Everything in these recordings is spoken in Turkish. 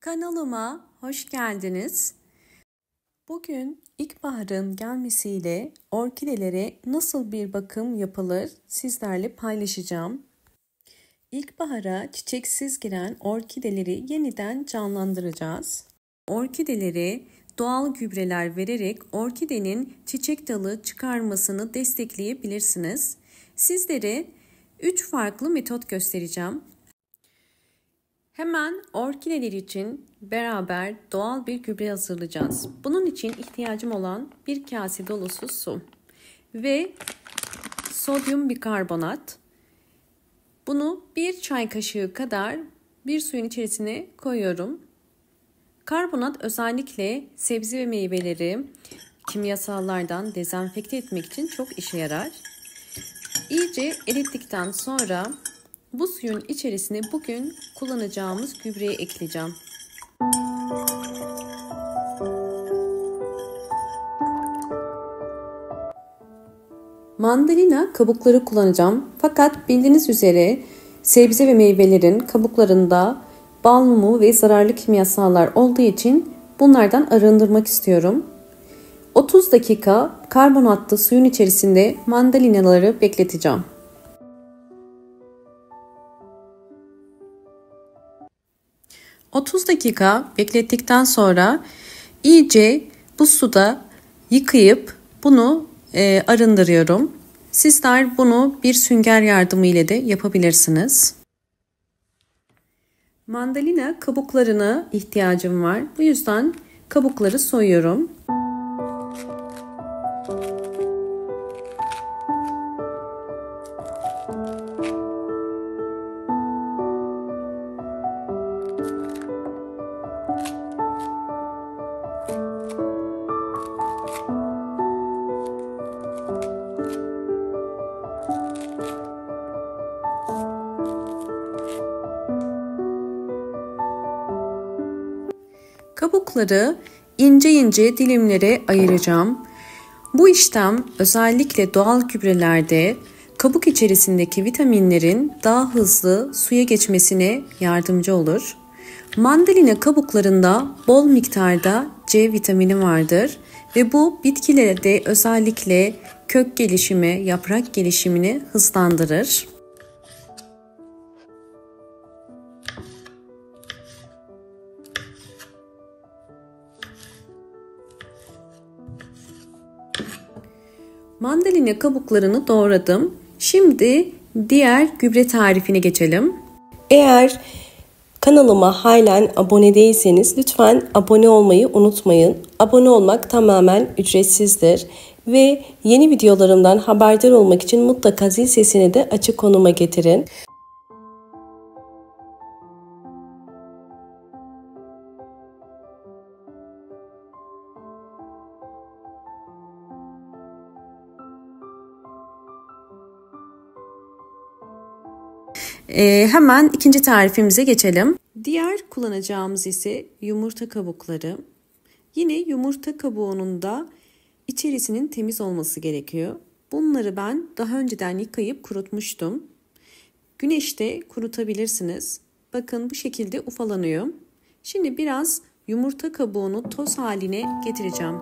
Kanalıma hoş geldiniz. Bugün ilkbaharın gelmesiyle orkidelere nasıl bir bakım yapılır sizlerle paylaşacağım. İlkbahara çiçeksiz giren orkideleri yeniden canlandıracağız. Orkidelere doğal gübreler vererek orkidenin çiçek dalı çıkarmasını destekleyebilirsiniz. Sizlere 3 farklı metot göstereceğim. Hemen orkideler için beraber doğal bir gübre hazırlayacağız. Bunun için ihtiyacım olan bir kase dolusu su ve sodyum bikarbonat. Bunu bir çay kaşığı kadar bir suyun içerisine koyuyorum. Karbonat özellikle sebze ve meyveleri kimyasallardan dezenfekte etmek için çok işe yarar. İyice erittikten sonra bu suyun içerisine bugün kullanacağımız gübreyi ekleyeceğim. Mandalina kabukları kullanacağım. Fakat bildiğiniz üzere sebze ve meyvelerin kabuklarında bal mumu ve zararlı kimyasallar olduğu için bunlardan arındırmak istiyorum. 30 dakika karbonatlı suyun içerisinde mandalinaları bekleteceğim. ...30 dakika beklettikten sonra iyice bu suda yıkayıp bunu arındırıyorum. Sizler bunu bir sünger yardımıyla da yapabilirsiniz. Mandalina kabuklarına ihtiyacım var. Bu yüzden kabukları soyuyorum. Kabukları ince ince dilimlere ayıracağım. Bu işlem özellikle doğal gübrelerde kabuk içerisindeki vitaminlerin daha hızlı suya geçmesine yardımcı olur. Mandalina kabuklarında bol miktarda C vitamini vardır ve bu bitkilerde özellikle kök gelişimi, yaprak gelişimini hızlandırır. Mandalina kabuklarını doğradım. Şimdi diğer gübre tarifine geçelim. Eğer kanalıma halen abone değilseniz lütfen abone olmayı unutmayın. Abone olmak tamamen ücretsizdir. Ve yeni videolarımdan haberdar olmak için mutlaka zil sesini de açık konuma getirin. Hemen ikinci tarifimize geçelim. Diğer kullanacağımız ise yumurta kabukları. Yine yumurta kabuğunun da içerisinin temiz olması gerekiyor. Bunları ben daha önceden yıkayıp kurutmuştum. Güneşte kurutabilirsiniz. Bakın bu şekilde ufalanıyor. Şimdi biraz yumurta kabuğunu toz haline getireceğim.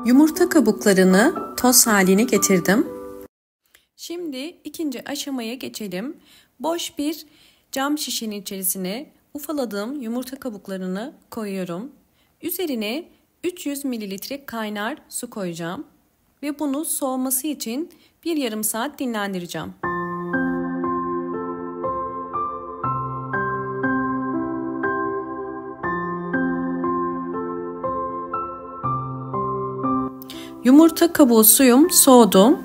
Yumurta kabuklarını toz haline getirdim. Şimdi ikinci aşamaya geçelim. Boş bir cam şişenin içerisine ufaladığım yumurta kabuklarını koyuyorum. Üzerine 300 ml kaynar su koyacağım. Ve bunu soğuması için bir yarım saat dinlendireceğim. Yumurta kabuğu suyum soğudu.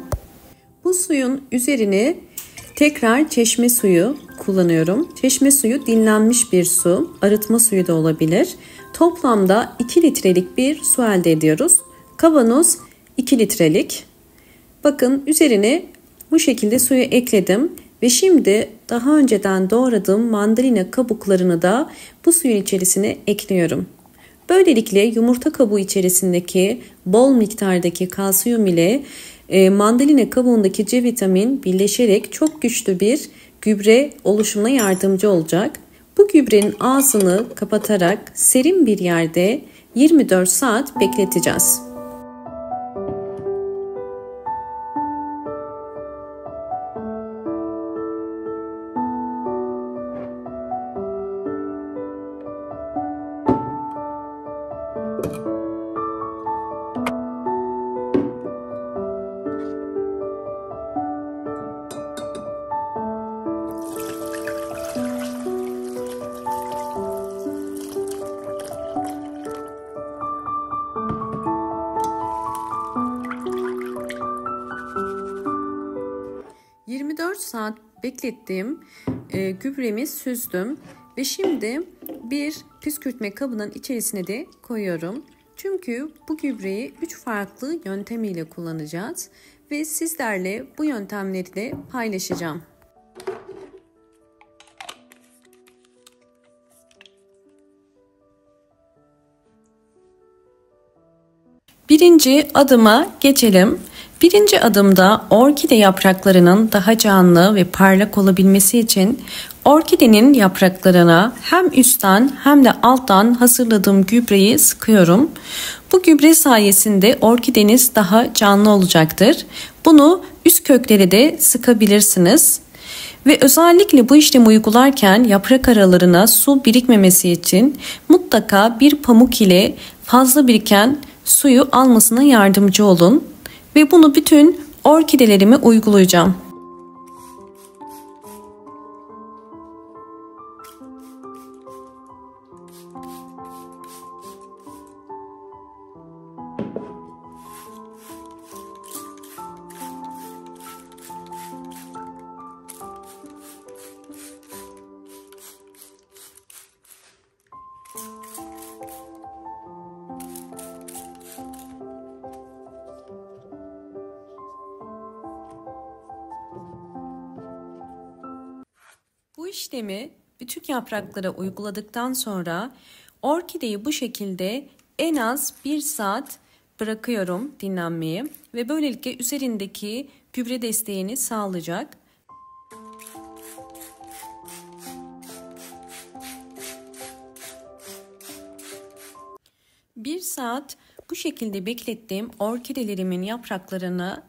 Bu suyun üzerine tekrar çeşme suyu kullanıyorum. Çeşme suyu dinlenmiş bir su, arıtma suyu da olabilir. Toplamda 2 litrelik bir su elde ediyoruz. Kavanoz 2 litrelik. Bakın üzerine bu şekilde suyu ekledim ve şimdi daha önceden doğradığım mandalina kabuklarını da bu suyun içerisine ekliyorum. Böylelikle yumurta kabuğu içerisindeki bol miktardaki kalsiyum ile mandalina kabuğundaki C vitamin birleşerek çok güçlü bir gübre oluşumuna yardımcı olacak. Bu gübrenin ağzını kapatarak serin bir yerde 24 saat bekleteceğiz. Saat beklettiğim gübremi süzdüm ve şimdi bir püskürtme kabının içerisine de koyuyorum. Çünkü bu gübreyi 3 farklı yöntemiyle kullanacağız ve sizlerle bu yöntemleri de paylaşacağım. Birinci adıma geçelim. Birinci adımda orkide yapraklarının daha canlı ve parlak olabilmesi için orkidenin yapraklarına hem üstten hem de alttan hazırladığım gübreyi sıkıyorum. Bu gübre sayesinde orkideniz daha canlı olacaktır. Bunu üst kökleri de sıkabilirsiniz. Ve özellikle bu işlemi uygularken yaprak aralarına su birikmemesi için mutlaka bir pamuk ile fazla biriken suyu almasına yardımcı olun. Ve bunu bütün orkidelerime uygulayacağım. Bu işlemi bütün yapraklara uyguladıktan sonra orkideyi bu şekilde en az 1 saat bırakıyorum dinlenmeye ve böylelikle üzerindeki gübre desteğini sağlayacak. Bir saat bu şekilde beklettiğim orkidelerimin yapraklarını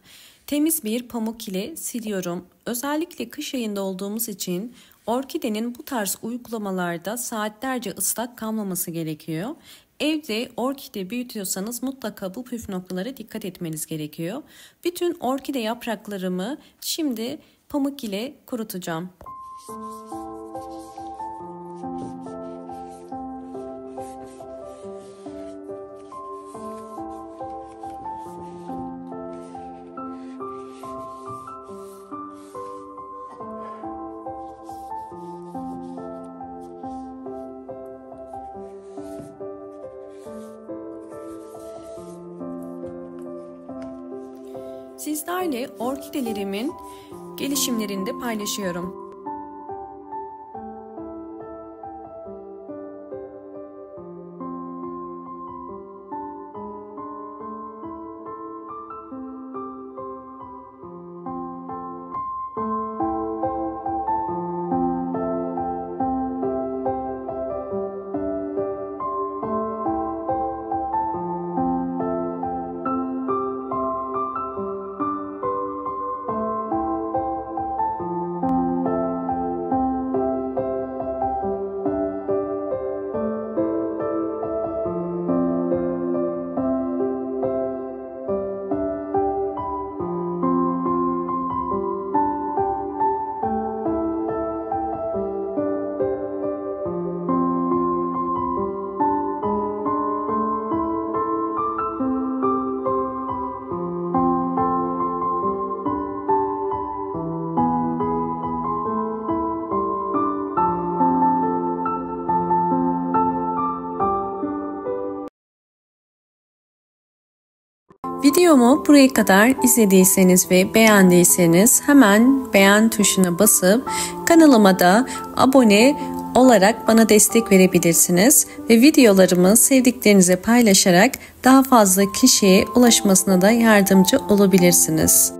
temiz bir pamuk ile siliyorum. Özellikle kış ayında olduğumuz için orkidenin bu tarz uygulamalarda saatlerce ıslak kalmaması gerekiyor. Evde orkide büyütüyorsanız mutlaka bu püf noktalara dikkat etmeniz gerekiyor. Bütün orkide yapraklarımı şimdi pamuk ile kurutacağım. Sizlerle orkidelerimin gelişimlerini de paylaşıyorum. Videomu buraya kadar izlediyseniz ve beğendiyseniz hemen beğen tuşuna basıp kanalıma da abone olarak bana destek verebilirsiniz ve videolarımı sevdiklerinize paylaşarak daha fazla kişiye ulaşmasına da yardımcı olabilirsiniz.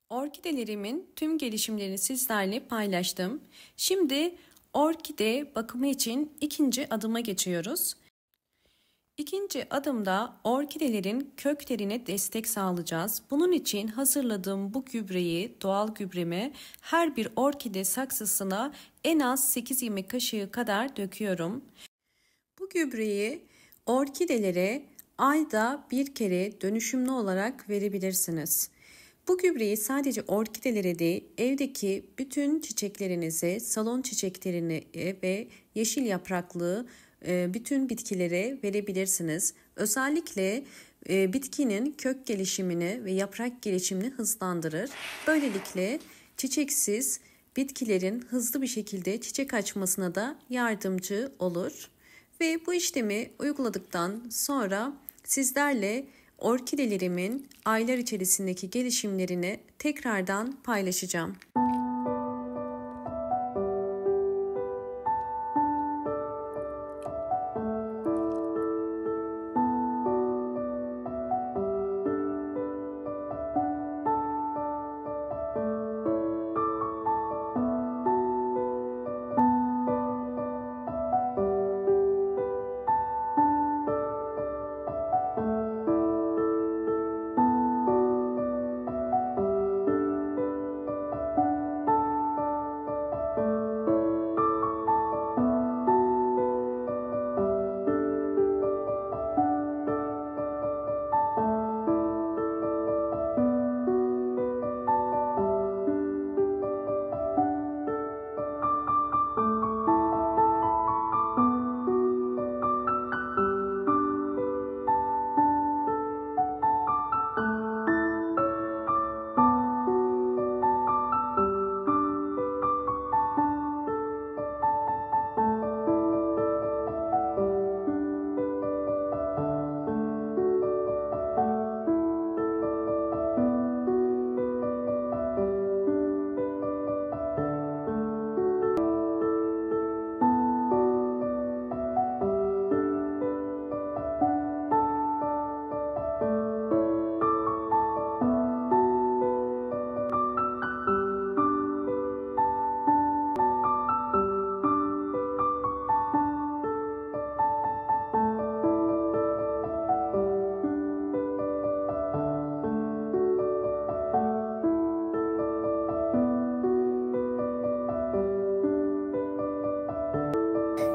Orkidelerimin tüm gelişimlerini sizlerle paylaştım. Şimdi orkide bakımı için ikinci adıma geçiyoruz. İkinci adımda orkidelerin köklerine destek sağlayacağız. Bunun için hazırladığım bu gübreyi, doğal gübremi her bir orkide saksısına en az 8 yemek kaşığı kadar döküyorum. Bu gübreyi orkidelere ayda bir kere dönüşümlü olarak verebilirsiniz. Bu gübreyi sadece orkidelere değil, evdeki bütün çiçeklerinize, salon çiçeklerine ve yeşil yapraklı bütün bitkilere verebilirsiniz. Özellikle bitkinin kök gelişimini ve yaprak gelişimini hızlandırır. Böylelikle çiçeksiz bitkilerin hızlı bir şekilde çiçek açmasına da yardımcı olur. Ve bu işlemi uyguladıktan sonra sizlerle orkidelerimin aylar içerisindeki gelişimlerini tekrardan paylaşacağım.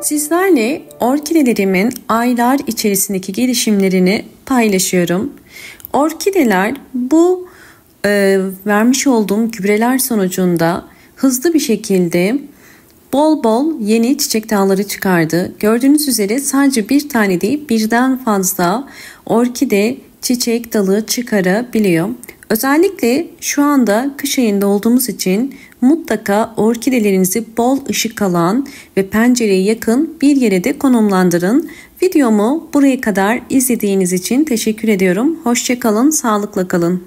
Sizlerle orkidelerimin aylar içerisindeki gelişimlerini paylaşıyorum. Orkideler bu vermiş olduğum gübreler sonucunda hızlı bir şekilde bol bol yeni çiçek dalları çıkardı. Gördüğünüz üzere sadece bir tane değil birden fazla orkide çiçek dalı çıkarabiliyor. Özellikle şu anda kış ayında olduğumuz için mutlaka orkidelerinizi bol ışık alan ve pencereye yakın bir yere de konumlandırın. Videomu buraya kadar izlediğiniz için teşekkür ediyorum. Hoşça kalın, sağlıkla kalın.